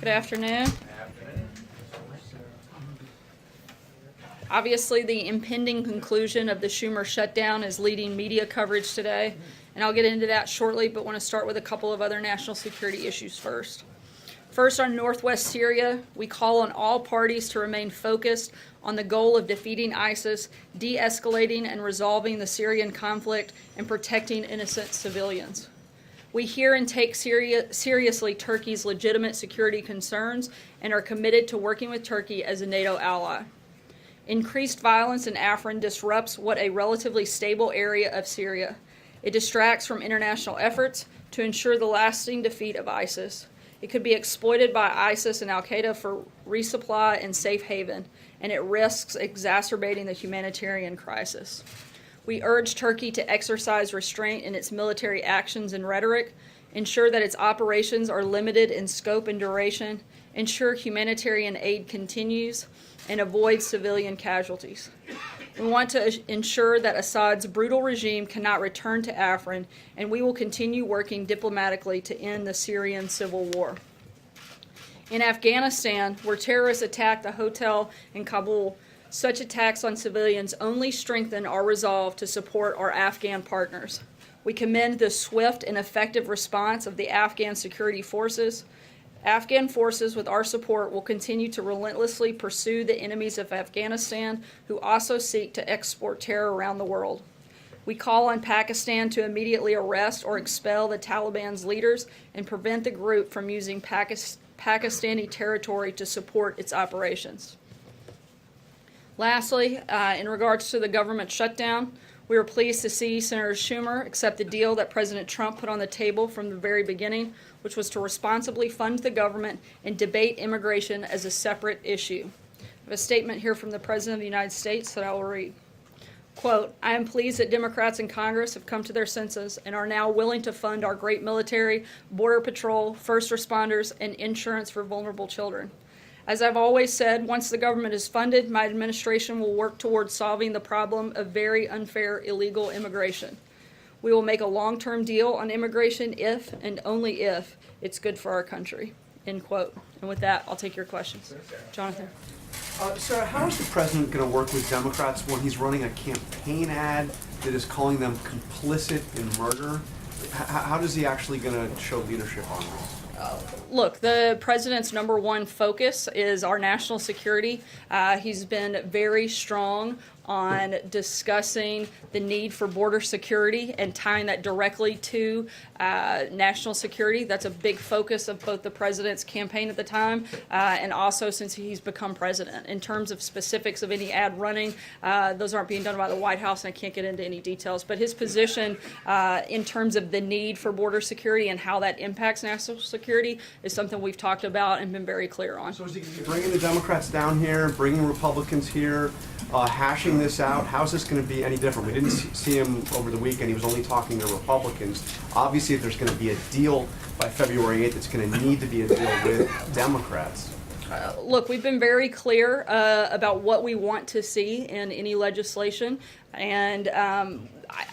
Good afternoon. Obviously, the impending conclusion of the Schumer shutdown is leading media coverage today, and I'll get into that shortly, but want to start with a couple of other national security issues first. First, on northwest Syria, we call on all parties to remain focused on the goal of defeating ISIS, de-escalating and resolving the Syrian conflict, and protecting innocent civilians. We hear and take seriously Turkey's legitimate security concerns and are committed to working with Turkey as a NATO ally. Increased violence in Afrin disrupts what a relatively stable area of Syria. It distracts from international efforts to ensure the lasting defeat of ISIS. It could be exploited by ISIS and al-Qaeda for resupply and safe haven, and it risks exacerbating the humanitarian crisis. We urge Turkey to exercise restraint in its military actions and rhetoric, ensure that its operations are limited in scope and duration, ensure humanitarian aid continues, and avoid civilian casualties. We want to ensure that Assad's brutal regime cannot return to Afrin, and we will continue working diplomatically to end the Syrian civil war. In Afghanistan, where terrorists attacked a hotel in Kabul, such attacks on civilians only strengthen our resolve to support our Afghan partners. We commend the swift and effective response of the Afghan security forces. Afghan forces, with our support, will continue to relentlessly pursue the enemies of Afghanistan who also seek to export terror around the world. We call on Pakistan to immediately arrest or expel the Taliban's leaders and prevent the group from using Pakistani territory to support its operations. Lastly, in regards to the government shutdown, we were pleased to see Senator Schumer accept the deal that President Trump put on the table from the very beginning, which was to responsibly fund the government and debate immigration as a separate issue. I have a statement here from the President of the United States that I will read. Quote, "I am pleased that Democrats in Congress have come to their senses and are now willing to fund our great military, border patrol, first responders, and insurance for vulnerable children. As I've always said, once the government is funded, my administration will work towards solving the problem of very unfair illegal immigration. We will make a long-term deal on immigration if and only if it's good for our country." End quote. And with that, I'll take your questions. Jonathan. Sarah, how is the president going to work with Democrats when he's running a campaign ad that is calling them complicit in murder? How is he actually going to show leadership on this? Look, the president's number one focus is our national security. He's been very strong on discussing the need for border security and tying that directly to national security. That's a big focus of both the president's campaign at the time and also since he's become president. In terms of specifics of any ad running, those aren't being done by the White House, and I can't get into any details. But his position in terms of the need for border security and how that impacts national security is something we've talked about and been very clear on. So is he bringing the Democrats down here, bringing Republicans here, hashing this out? How's this going to be any different? We didn't see him over the weekend. He was only talking to Republicans. Obviously, if there's going to be a deal by February 8th, it's going to need to be a deal with Democrats. Look, we've been very clear about what we want to see in any legislation, and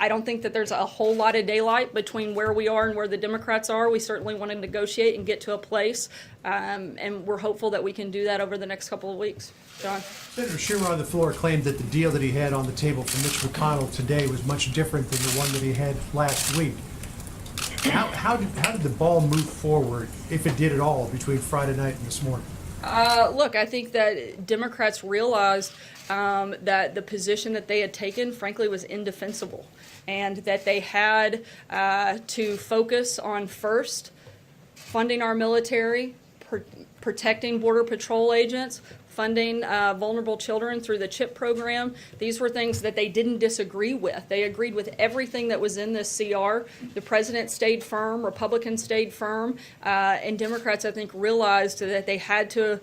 I don't think that there's a whole lot of daylight between where we are and where the Democrats are. We certainly want to negotiate and get to a place, and we're hopeful that we can do that over the next couple of weeks. John? Senator Schumer on the floor claimed that the deal that he had on the table for Mitch McConnell today was much different than the one that he had last week. How did the ball move forward, if it did at all, between Friday night and this morning? Look, I think that Democrats realized that the position that they had taken, frankly, was indefensible, and that they had to focus on first funding our military, protecting Border Patrol agents, funding vulnerable children through the CHIP program. These were things that they didn't disagree with. They agreed with everything that was in this CR. The president stayed firm, Republicans stayed firm, and Democrats, I think, realized that they had to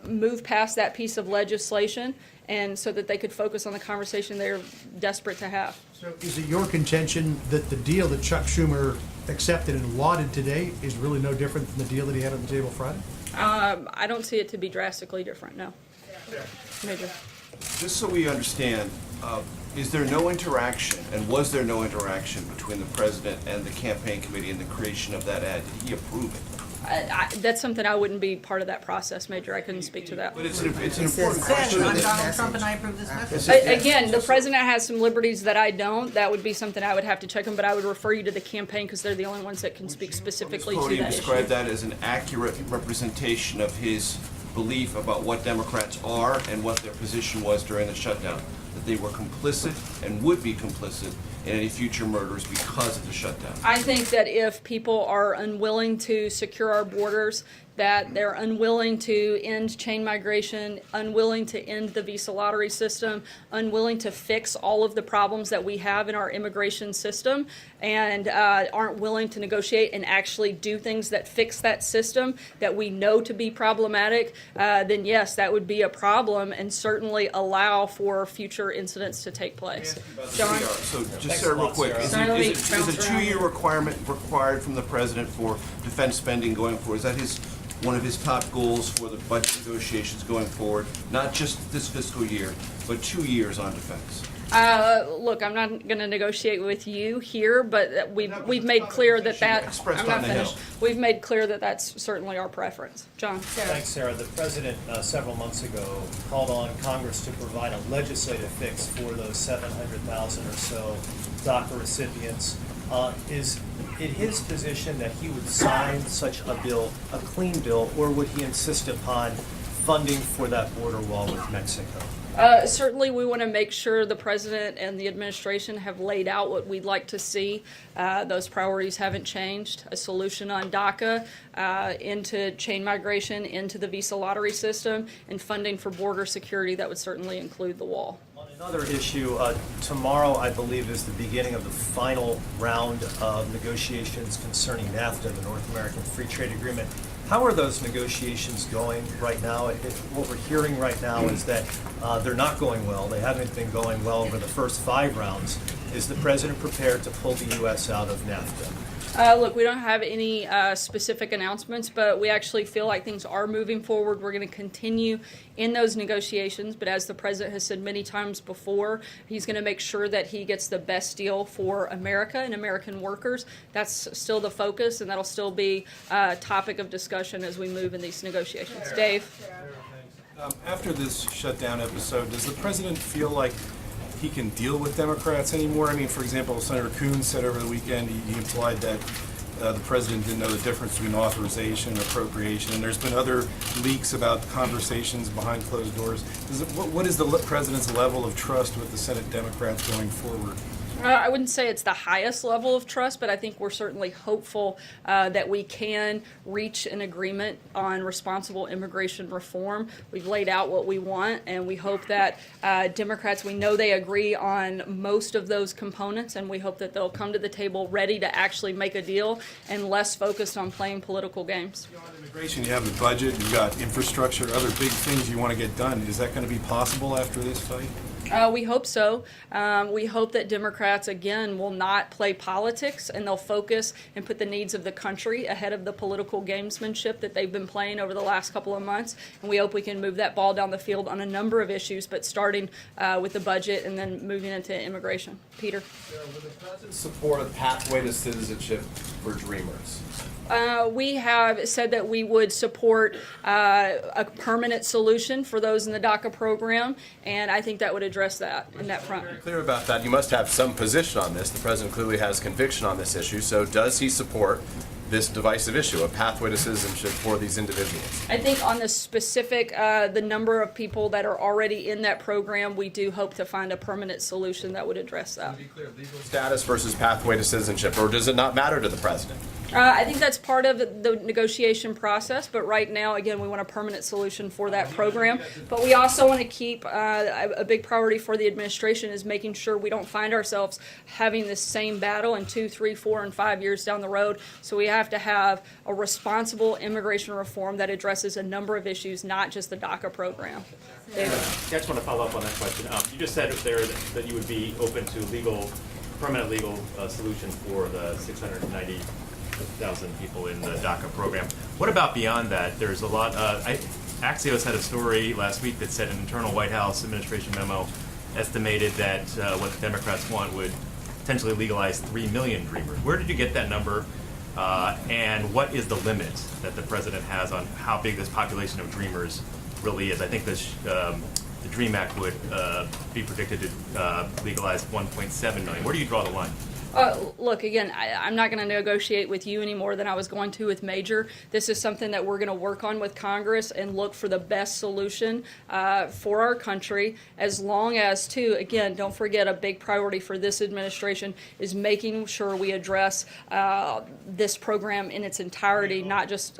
move past that piece of legislation and so that they could focus on the conversation they're desperate to have. So is it your contention that the deal that Chuck Schumer accepted and lauded today is really no different than the deal that he had on the table Friday? I don't see it to be drastically different, no. Major. Just so we understand, is there no interaction, and was there no interaction between the president and the campaign committee in the creation of that ad? Did he approve it? That's something I wouldn't be part of that process, Major. I couldn't speak to that. But it's an important Said question. I'm Donald Trump and I approve this message. Again, the president has some liberties that I don't. That would be something I would have to check on, but I would refer you to the campaign because they're the only ones that can speak specifically to Podium that describe issue. that as an accurate representation of his belief about what Democrats are and what their position was during the shutdown. That they were complicit and would be complicit in any future murders because of the shutdown. I think that if people are unwilling to secure our borders, that they're unwilling to end chain migration, unwilling to end the visa lottery system, unwilling to fix all of the problems that we have in our immigration system, and aren't willing to negotiate and actually do things that fix that system that we know to be problematic, then yes, that would be a problem and certainly allow for future incidents to take place. John? So just Sarah, real quick, is Sorry, let me is bounce a around. two-year requirement required from the president for defense spending going forward? Is that one of his top goals for the budget negotiations going forward? Not just this fiscal year, but 2 years on defense? Look, I'm not going to negotiate with you here, but we've made clear that Expressed I'm not on the Hill. finished. We've made clear that that's certainly our preference. John? Thanks, Sarah. The president several months ago called on Congress to provide a legislative fix for those 700,000 or so DACA recipients. Is it his position that he would sign such a bill, a clean bill, or would he insist upon funding for that border wall with Mexico? Certainly, we want to make sure the president and the administration have laid out what we'd like to see. Those priorities haven't changed. A solution on DACA, into chain migration, into the visa lottery system, and funding for border security that would certainly include the wall. On another issue, tomorrow, I believe, is the beginning of the final round of negotiations concerning NAFTA, the North American Free Trade Agreement. How are those negotiations going right now? What we're hearing right now is that they're not going well. They haven't been going well over the first 5 rounds. Is the president prepared to pull the U.S. out of NAFTA? Look, we don't have any specific announcements, but we actually feel like things are moving forward. We're going to continue in those negotiations, but as the president has said many times before, he's going to make sure that he gets the best deal for America and American workers. That's still the focus, and that'll still be a topic of discussion as we move in these negotiations. Dave? After this shutdown episode, does the president feel like he can deal with Democrats anymore? I mean, for example, Senator Coons said over the weekend, he implied that the president didn't know the difference between authorization and appropriation, and there's been other leaks about conversations behind closed doors. What is the president's level of trust with the Senate Democrats going forward? I wouldn't say it's the highest level of trust, but I think we're certainly hopeful that we can reach an agreement on responsible immigration reform. We've laid out what we want, and we hope that Democrats, we know they agree on most of those components, and we hope that they'll come to the table ready to actually make a deal and less focused on playing political games. On immigration, you have the budget, you've got infrastructure, other big things you want to get done. Is that going to be possible after this fight? We hope so. We hope that Democrats, again, will not play politics and they'll focus and put the needs of the country ahead of the political gamesmanship that they've been playing over the last couple of months. And we hope we can move that ball down the field on a number of issues, but starting with the budget and then moving into immigration. Peter? Would the president support a pathway to citizenship for Dreamers? We have said that we would support a permanent solution for those in the DACA program, and I think that would address that in that front. Clear about that. You must have some position on this. The president clearly has conviction on this issue. So does he support this divisive issue, a pathway to citizenship for these individuals? I think on the specific, the number of people that are already in that program, we do hope to find a permanent solution that would address that. To be clear, legal status versus pathway to citizenship, or does it not matter to the president? I think that's part of the negotiation process, but right now, again, we want a permanent solution for that program. But we also want to keep a big priority for the administration is making sure we don't find ourselves having this same battle in 2, 3, 4, and 5 years down the road. So we have to have a responsible immigration reform that addresses a number of issues, not just the DACA program. David? I just want to follow up on that question. You just said there that you would be open to permanent legal solution for the 690,000 people in the DACA program. What about beyond that? There's a lot. Axios had a story last week that said an internal White House administration memo estimated that what the Democrats want would potentially legalize 3 million Dreamers. Where did you get that number? And what is the limit that the president has on how big this population of dreamers really is? I think the DREAM Act would be predicted to legalize 1.7 million. Where do you draw the line? Look, again, I'm not going to negotiate with you any more than I was going to with Major. This is something that we're going to work on with Congress and look for the best solution for our country, as long as, too, again, don't forget, a big priority for this administration is making sure we address this program in its entirety, not just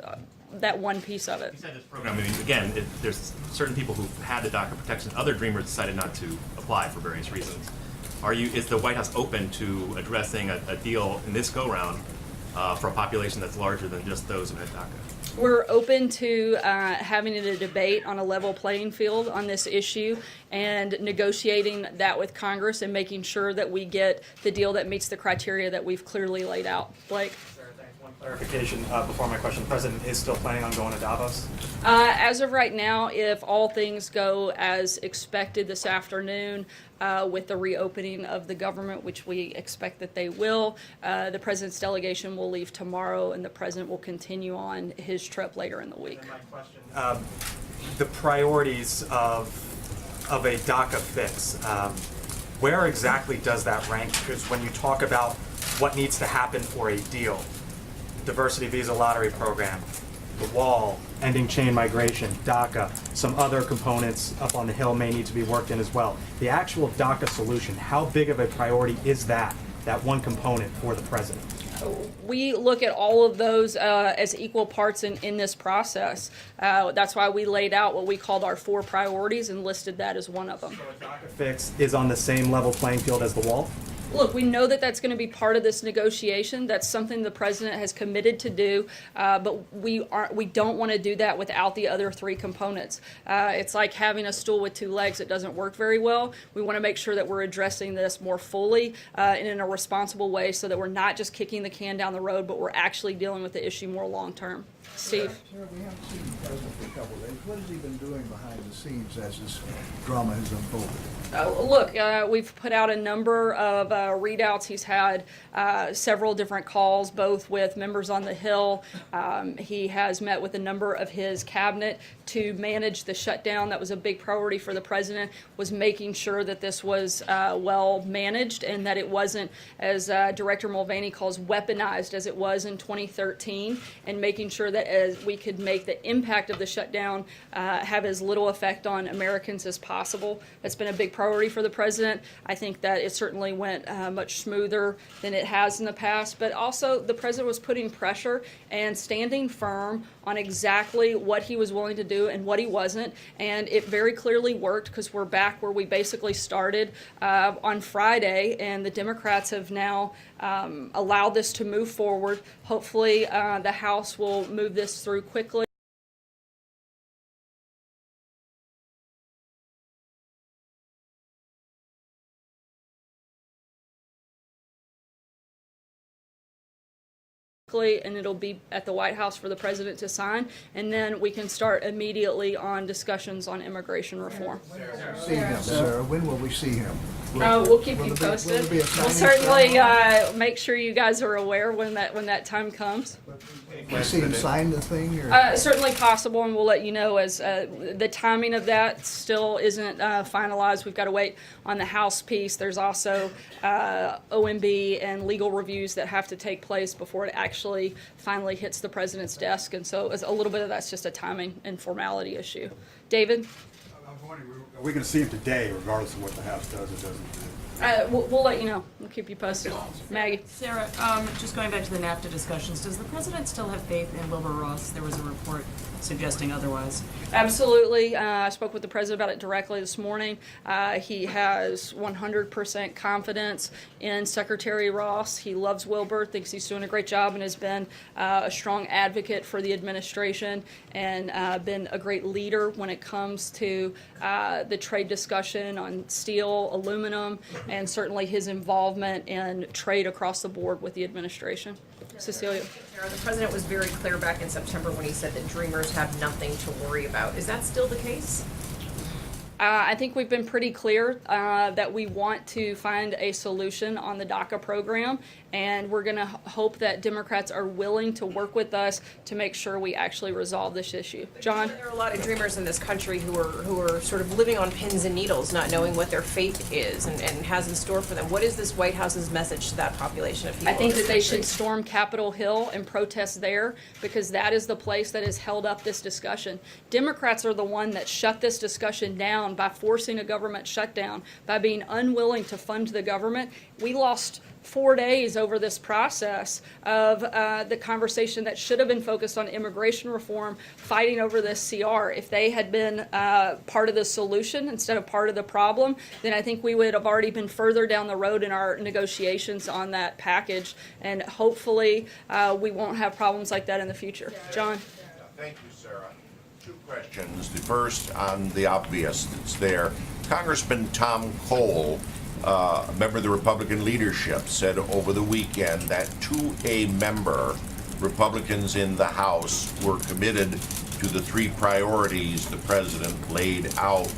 that one piece of it. You said this program, I mean, again, there's certain people who've had the DACA protection. Other dreamers decided not to apply for various reasons. Is the White House open to addressing a deal in this go-round for a population that's larger than just those who had DACA? We're open to having a debate on a level playing field on this issue and negotiating that with Congress and making sure that we get the deal that meets the criteria that we've clearly laid out. Blake? One clarification before my question. The president is still planning on going to Davos? As of right now, if all things go as expected this afternoon, with the reopening of the government, which we expect that they will, the president's delegation will leave tomorrow, and the president will continue on his trip later in the week. And my question, the priorities of a DACA fix, where exactly does that rank? Because when you talk about what needs to happen for a deal, diversity visa lottery program, the wall, ending chain migration, DACA, some other components up on the Hill may need to be worked in as well. The actual DACA solution, how big of a priority is that one component for the president? We look at all of those as equal parts in this process. That's why we laid out what we called our 4 priorities and listed that as one of them. So a DACA fix is on the same level playing field as the wall? Look, we know that that's going to be part of this negotiation. That's something the president has committed to do, but we don't want to do that without the other 3 components. It's like having a stool with 2 legs. It doesn't work very well. We want to make sure that we're addressing this more fully and in a responsible way, so that we're not just kicking the can down the road, but we're actually dealing with the issue more long term. Steve? Sir, we haven't seen the president for a couple of days. What has he been doing behind the scenes as this drama has unfolded? Look, we've put out a number of readouts. He's had several different calls, both with members on the Hill. He has met with a number of his cabinet to manage the shutdown. That was a big priority for the president, was making sure that this was well managed and that it wasn't, as Director Mulvaney calls, weaponized as it was in 2013, and making sure that as we could make the impact of the shutdown have as little effect on Americans as possible. That's been a big priority for the president. I think that it certainly went much smoother than it has in the past, but also the president was putting pressure and standing firm on exactly what he was willing to do and what he wasn't, and it very clearly worked, because we're back where we basically started on Friday, and the Democrats have now allowed this to move forward. Hopefully the House will move this through quickly. And it'll be at the White House for the president to sign, and then we can start immediately on discussions on immigration reform. See him, sir. When will we see him? We'll keep you Will there posted. be a We'll signing certainly make sure you guys are aware when that time comes. Will we see him sign the thing? Or? Certainly possible, and we'll let you know as the timing of that still isn't finalized. We've got to wait on the House piece. There's also OMB and legal reviews that have to take place before it actually finally hits the president's desk, and so a little bit of that's just a timing and formality issue. David? I was wondering, are we going to see him today, regardless of what the House does or doesn't do? We'll let you know. We'll keep you posted. Maggie? Sarah, just going back to the NAFTA discussions, does the president still have faith in Wilbur Ross? There was a report suggesting otherwise. Absolutely. I spoke with the president about it directly this morning. He has 100% confidence in Secretary Ross. He loves Wilbur, thinks he's doing a great job, and has been a strong advocate for the administration, and been a great leader when it comes to the trade discussion on steel, aluminum, and certainly his involvement in trade across the board with the administration. Cecilia. Sarah, the president was very clear back in September when he said that dreamers have nothing to worry about. Is that still the case? I think we've been pretty clear that we want to find a solution on the DACA program, and we're going to hope that Democrats are willing to work with us to make sure we actually resolve this issue. John? There are a lot of dreamers in this country who are sort of living on pins and needles, not knowing what their fate is and has in store for them. What is this White House's message to that population of people? I think in this that they country? should storm Capitol Hill and protest there, because that is the place that has held up this discussion. Democrats are the one that shut this discussion down by forcing a government shutdown, by being unwilling to fund the government. We lost 4 days over this process of the conversation that should have been focused on immigration reform, fighting over this CR. If they had been part of the solution instead of part of the problem, then I think we would have already been further down the road in our negotiations on that package, and hopefully we won't have problems like that in the future. John? Thank you, Sarah. Two questions. The first on the obvious that's there. Congressman Tom Cole, a member of the Republican leadership, said over the weekend that to a member, Republicans in the House were committed to the three priorities the president laid out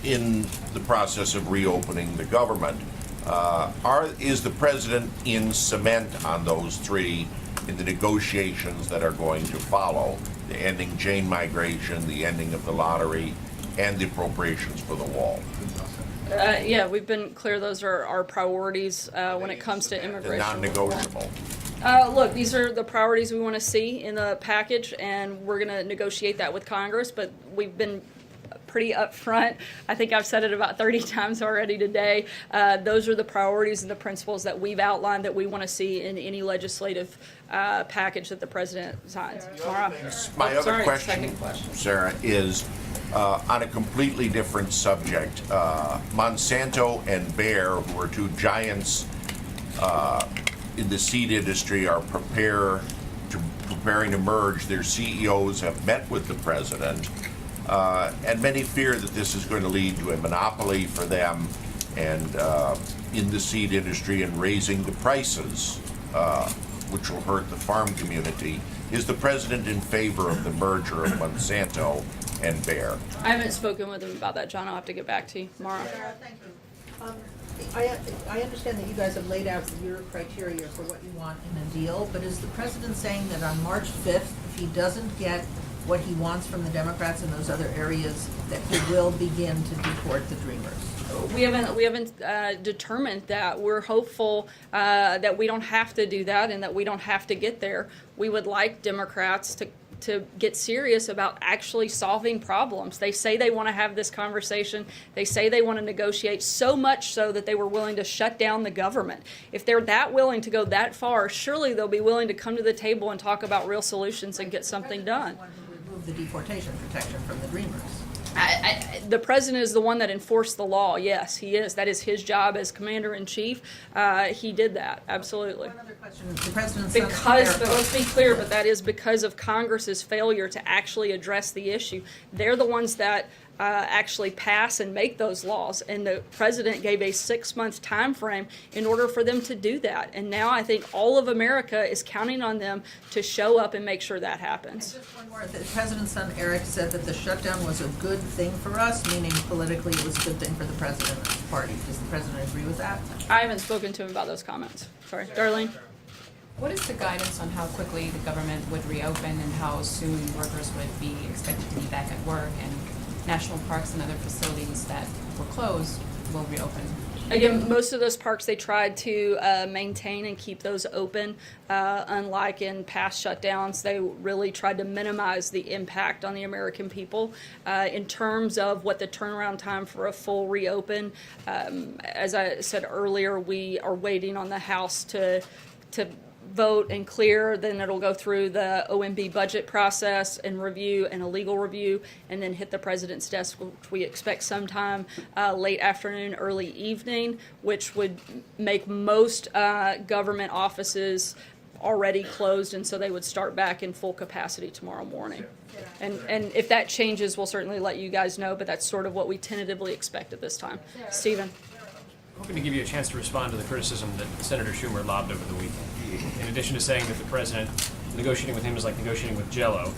in the process of reopening the government. Is the president in cement on those three in the negotiations that are going to follow? The ending chain migration, the ending of the lottery, and the appropriations for the wall. Yeah, we've been clear those are our priorities when it comes to immigration. Non-negotiable. Look, these are the priorities we want to see in the package, and we're going to negotiate that with Congress, but we've been pretty upfront. I think I've said it about 30 times already today. Those are the priorities and the principles that we've outlined that we want to see in any legislative package that the president signs. Mara? My other second question, Sarah, is on a completely different subject. Monsanto and Bayer, who are two giants in the seed industry, are preparing to merge. Their CEOs have met with the president, and many fear that this is going to lead to a monopoly for them and in the seed industry and raising the prices, which will hurt the farm community. Is the president in favor of the merger of Monsanto and Bayer? I haven't spoken with him about that, John. I'll have to get back to you. Mara? Thank you. I understand that you guys have laid out your criteria for what you want in a deal, but is the president saying that on March 5th, if he doesn't get what he wants from the Democrats in those other areas, that he will begin to deport the Dreamers? We haven't determined that. We're hopeful that we don't have to do that and that we don't have to get there. We would like Democrats to get serious about actually solving problems. They say they want to have this conversation. They say they want to negotiate, so much so that they were willing to shut down the government. If they're that willing to go that far, surely they'll be willing to come to the table and talk about real solutions and get something done. Remove the deportation protection from the Dreamers. The president is the one that enforced the law. Yes, he is. That is his job as commander-in-chief. He did that, absolutely. One other question. The president But let's be clear, but that is because of Congress's failure to actually address the issue. They're the ones that actually pass and make those laws, and the president gave a 6-month time frame in order for them to do that. And now I think all of America is counting on them to show up and make sure that happens. And just one more. The president's son Eric said that the shutdown was a good thing for us, meaning politically it was a good thing for the president and his party. Does the president agree with that? I haven't spoken to him about those comments. Sorry. Darlene? What is the guidance on how quickly the government would reopen and how soon workers would be expected to be back at work, and national parks and other facilities that were closed will reopen? Again, most of those parks, they tried to maintain and keep those open. Unlike in past shutdowns, they really tried to minimize the impact on the American people. In terms of what the turnaround time for a full reopen, as I said earlier, we are waiting on the House to vote and clear, then it'll go through the OMB budget process and review and a legal review, and then hit the president's desk, which we expect sometime late afternoon, early evening, which would make most government offices already closed, and so they would start back in full capacity tomorrow morning. And if that changes, we'll certainly let you guys know, but that's sort of what we tentatively expect at this time. Stephen? Hoping to give you a chance to respond to the criticism that Senator Schumer lobbed over the weekend. In addition to saying that the president negotiating with him is like negotiating with Jell-O,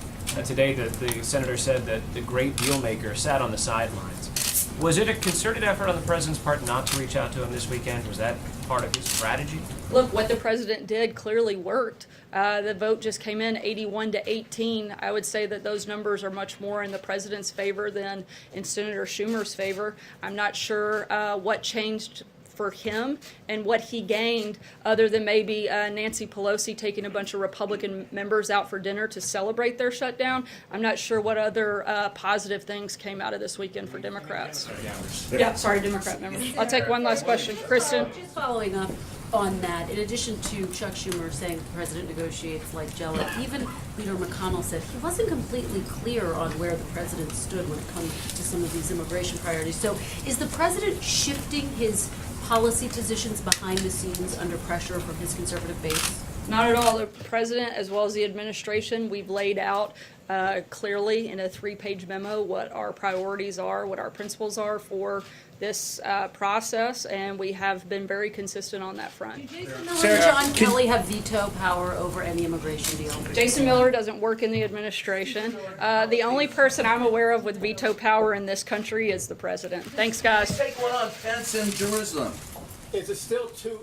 today the senator said that the great deal maker sat on the sidelines. Was it a concerted effort on the president's part not to reach out to him this weekend? Was that part of his strategy? Look, what the president did clearly worked. The vote just came in 81-18. I would say that those numbers are much more in the president's favor than in Senator Schumer's favor. I'm not sure what changed for him and what he gained other than maybe Nancy Pelosi taking a bunch of Republican members out for dinner to celebrate their shutdown. I'm not sure what other positive things came out of this weekend for Democrats. Yeah, sorry, Democrat members. I'll take one last question. Kristen? Just following up on that, in addition to Chuck Schumer saying the president negotiates like Jell-O, even Leader McConnell said he wasn't completely clear on where the president stood when it comes to some of these immigration priorities. So is the president shifting his policy positions behind the scenes under pressure from his conservative base? Not at all. The president, as well as the administration, we've laid out clearly in a 3-page memo what our priorities are, what our principles are for this process, and we have been very consistent on that front. Miller and John Kelly have veto power over any immigration deal. Jason Miller doesn't work in the administration. The only person I'm aware of with veto power in this country is the president. Thanks, guys. Take one on Pence in Jerusalem. Is it still too